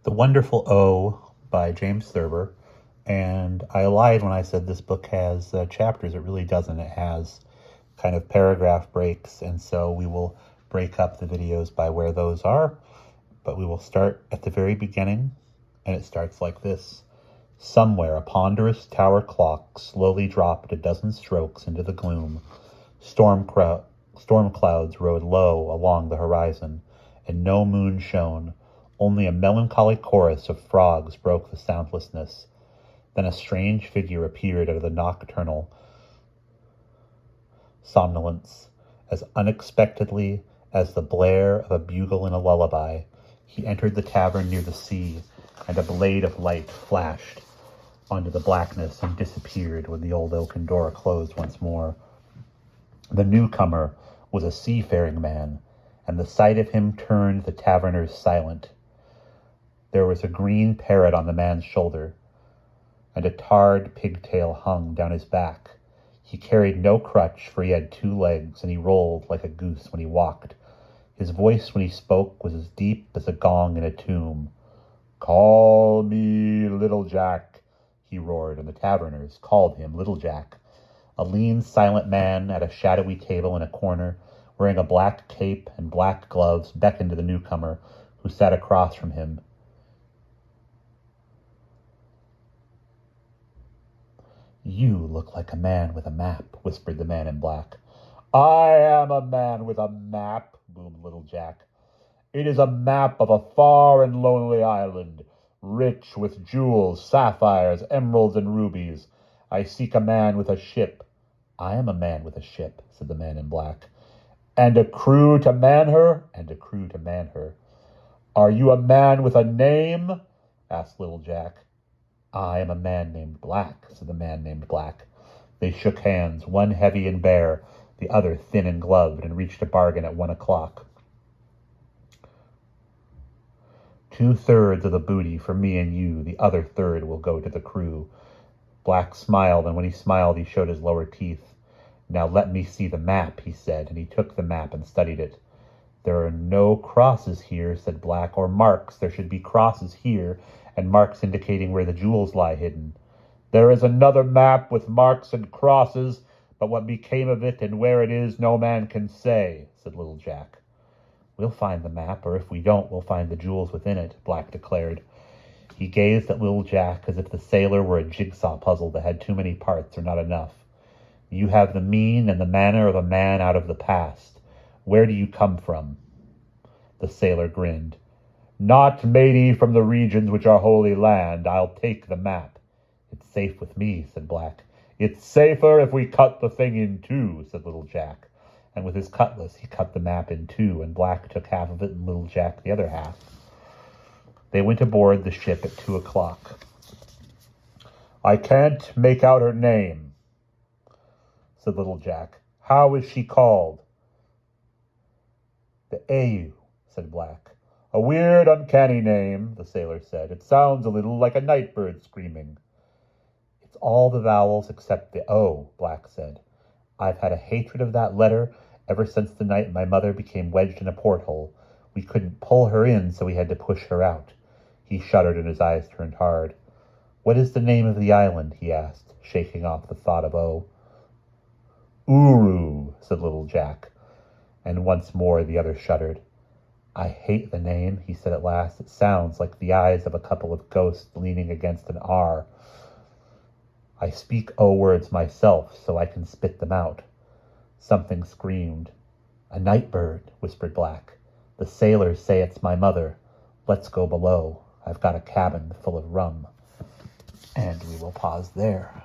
The Wonderful O by James Thurber. And I lied when I said this book has chapters. It really doesn't. It has kind of paragraph breaks. And so we will break up the videos by where those are. But we will start at the very beginning. And it starts like this. Somewhere a ponderous tower clock slowly dropped a dozen strokes into the gloom. Storm clouds rode low along the horizon, and no moon shone. Only a melancholy chorus of frogs broke the soundlessness. Then a strange figure appeared out of the nocturnal somnolence, as unexpectedly as the blare of a bugle in a lullaby. He entered the tavern near the sea, and a blade of light flashed onto the blackness and disappeared when the old oaken door closed once more. The newcomer was a seafaring man, and the sight of him turned the taverners silent. There was a green parrot on the man's shoulder, and a tarred pigtail hung down his back. He carried no crutch, for he had 2 legs, and he rolled like a goose when he walked. His voice when he spoke was as deep as a gong in a tomb. "Call me Little Jack," he roared, and the taverners called him Little Jack. A lean, silent man at a shadowy table in a corner, wearing a black cape and black gloves, beckoned to the newcomer, who sat across from him. "You look like a man with a map," whispered the man in black. "I am a man with a map," boomed Little Jack. "It is a map of a far and lonely island, rich with jewels, sapphires, emeralds, and rubies. I seek a man with a ship." "I am a man with a ship," said the man in black. "And a crew to man her?" "And a crew to man her." "Are you a man with a name?" asked Little Jack. "I am a man named Black," said the man named Black. They shook hands, one heavy and bare, the other thin and gloved, and reached a bargain at 1 o'clock. 2/3 of the booty for me and you, the other third will go to the crew. Black smiled, and when he smiled, he showed his lower teeth. "Now let me see the map," he said, and he took the map and studied it. "There are no crosses here," said Black, "or marks. There should be crosses here, and marks indicating where the jewels lie hidden." "There is another map with marks and crosses, but what became of it and where it is no man can say," said Little Jack. "We'll find the map, or if we don't, we'll find the jewels within it," Black declared. He gazed at Little Jack as if the sailor were a jigsaw puzzle that had too many parts or not enough. "You have the mien and the manner of a man out of the past. Where do you come from?" The sailor grinned. "Not matey from the regions which are holy land. I'll take the map." "It's safe with me," said Black. "It's safer if we cut the thing in 2, said Little Jack. And with his cutlass he cut the map in 2, and Black took half of it and Little Jack the other half. They went aboard the ship at 2 o'clock. "I can't make out her name," said Little Jack. "How is she called?" "The Au," said Black. "A weird, uncanny name," the sailor said. "It sounds a little like a night bird screaming." "It's all the vowels except the O," Black said. "I've had a hatred of that letter ever since the night my mother became wedged in a porthole. We couldn't pull her in, so we had to push her out." He shuddered and his eyes turned hard. "What is the name of the island?" he asked, shaking off the thought of O. "Uru," said Little Jack. And once more the other shuddered. "I hate the name," he said at last. "It sounds like the eyes of a couple of ghosts leaning against an R. I speak O words myself, so I can spit them out." Something screamed. "A night bird," whispered Black. "The sailors say it's my mother. Let's go below. I've got a cabin full of rum." And we will pause there.